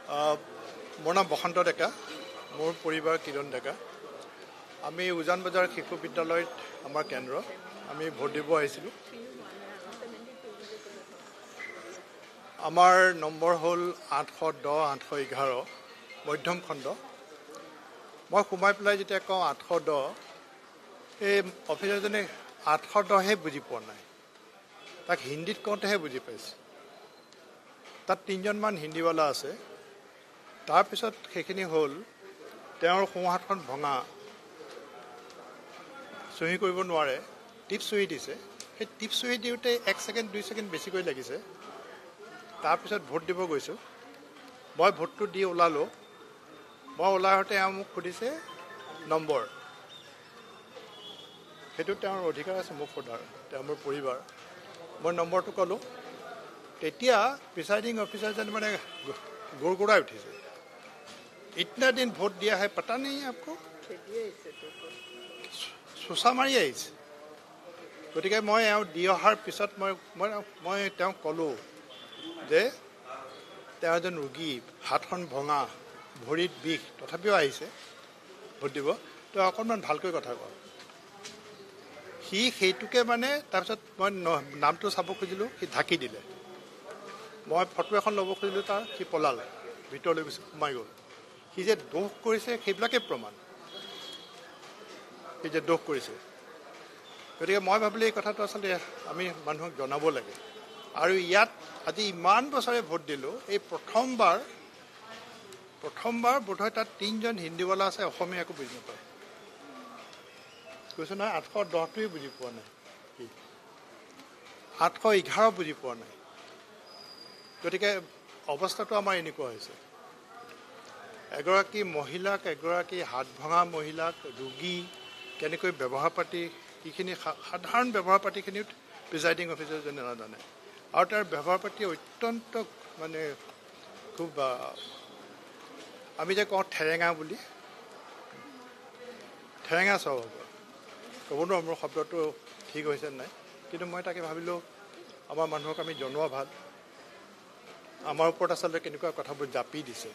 মোৰ নাম বসন্ত ডেকা, মোৰ পৰিবাৰ কিৰণ ডেকা। আমি উজান বজাৰ শিশু বিদ্যালয়ত আমাৰ কেন্দ্ৰ, আমি ভোট দিব আহিছিলোঁ। আমাৰ নম্বৰ হ'ল 810, 811 মধ্যম খণ্ড। মই সোমাই পেলাই যেতিয়া কওঁ 810, এই অফিচাৰজনে 810হে বুজি পোৱা নাই, তাক হিন্দীত কওঁতেহে বুজি পাইছে। তাত 3জনমান হিন্দীৱালা আছে। তাৰপিছত সেইখিনি হ'ল তেওঁৰ সোঁহাতখন ভঙা, চহী কৰিব নোৱাৰে, টিপ চহী দিছে। সেই টিপ চহী দিওঁতে 1 ছেকেণ্ড 2 ছেকেণ্ড বেছিকৈ লাগিছে। তাৰপিছত ভোট দিব গৈছোঁ। মই ভোটটো দি ওলালোঁ। মই ওলাই আহোঁতে এওঁ মোক সুধিছে নম্বৰ। সেইটো তেওঁৰ অধিকাৰ আছে মোক সোধাৰ, তেওঁ মোৰ পৰিবাৰ। মই নম্বৰটো ক'লোঁ। তেতিয়া প্ৰিচাইডিং অফিচাৰজন মানে গুৰগুৰাই উঠিছে। ইতনা দিন ভোট দিয়া হে পতা নেই আপকো, চোচা মাৰি আহিছে। গতিকে মই এওঁ দি অহাৰ পিছত মই তেওঁক ক'লোঁ যে তেওঁ এজন ৰোগী, হাতখন ভঙা, ভৰিত বিষ, তথাপিও আহিছে ভোট দিব, তেওঁ অকণমান ভালকৈ কথা কওঁ। সি সেইটোকে মানে তাৰপিছত মই নামটো চাব খুজিলোঁ, সি ঢাকি দিলে। মই ফটো এখন ল'ব খুজিলোঁ তাৰ, সি পলালে, ভিতৰলৈ গৈছে, সোমাই গ'ল। সি যে দোষ কৰিছে সেইবিলাকেই প্ৰমাণ, সি যে দোষ কৰিছে। গতিকে মই ভাবিলোঁ এই কথাটো আচলতে আমি মানুহক জনাব লাগে। আৰু ইয়াত আজি ইমান বছৰে ভোট দিলোঁ, এই প্ৰথমবাৰ বোধহয় তাত 3জন হিন্দীৱালা আছে, অসমীয়া একো বুজি নাপায়। কৈছোঁ নহয় 810টোৱে বুজি পোৱা নাই, 811 বুজি পোৱা নাই। গতিকে অৱস্থাটো আমাৰ এনেকুৱা হৈছে, এগৰাকী মহিলাক, এগৰাকী হাত ভঙা মহিলাক, ৰোগী কেনেকৈ ব্যৱহাৰ পাতি, এইখিনি সাধাৰণ ব্যৱহাৰ পাতিখিনিও প্ৰিজাইডিং অফিচাৰজনে নাজানে। আৰু তাৰ ব্যৱহাৰ পাতি অত্যন্ত মানে খুব, আমি যে কওঁ ঠেৰেঙা বুলি, ঠেৰেঙা স্বভাৱ। ক'ব নোৱাৰোঁ মোৰ শব্দটো ঠিক হৈছে নাই, কিন্তু মই তাকে ভাবিলোঁ আমাৰ মানুহক আমি জনোৱা ভাল। আমাৰ ওপৰত আচলতে কেনেকুৱা কথাবোৰ জাপি দিছে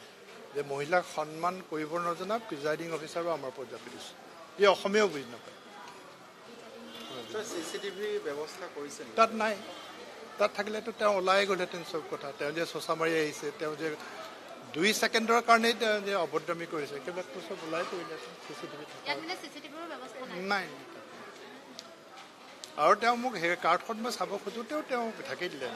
যে মহিলাক সন্মান কৰিব নজনা প্ৰিজাইডিং অফিচাৰো আমাৰ ওপৰত জাপি দিছে। ই অসমীয়াও বুজি নাপায়। CCTV ব্যৱস্থা কৰিছে তাত নাই। তাত থাকিলেতো তেওঁ ওলাই গ'লহেঁতেন চব কথা। তেওঁ যে চচা মাৰি আহিছে, তেওঁ যে 2 ছেকেণ্ডৰ কাৰণেই তেওঁ যে অভদ্ৰামী কৰিছে, সেইবিলাকতো চব ওলাই পৰিলেহেঁতেন CCTV নাই। আৰু তেওঁ মোক সেই কাৰ্ডখন মই চাব খোজোঁতেও তেওঁ ঢাকি দিলে।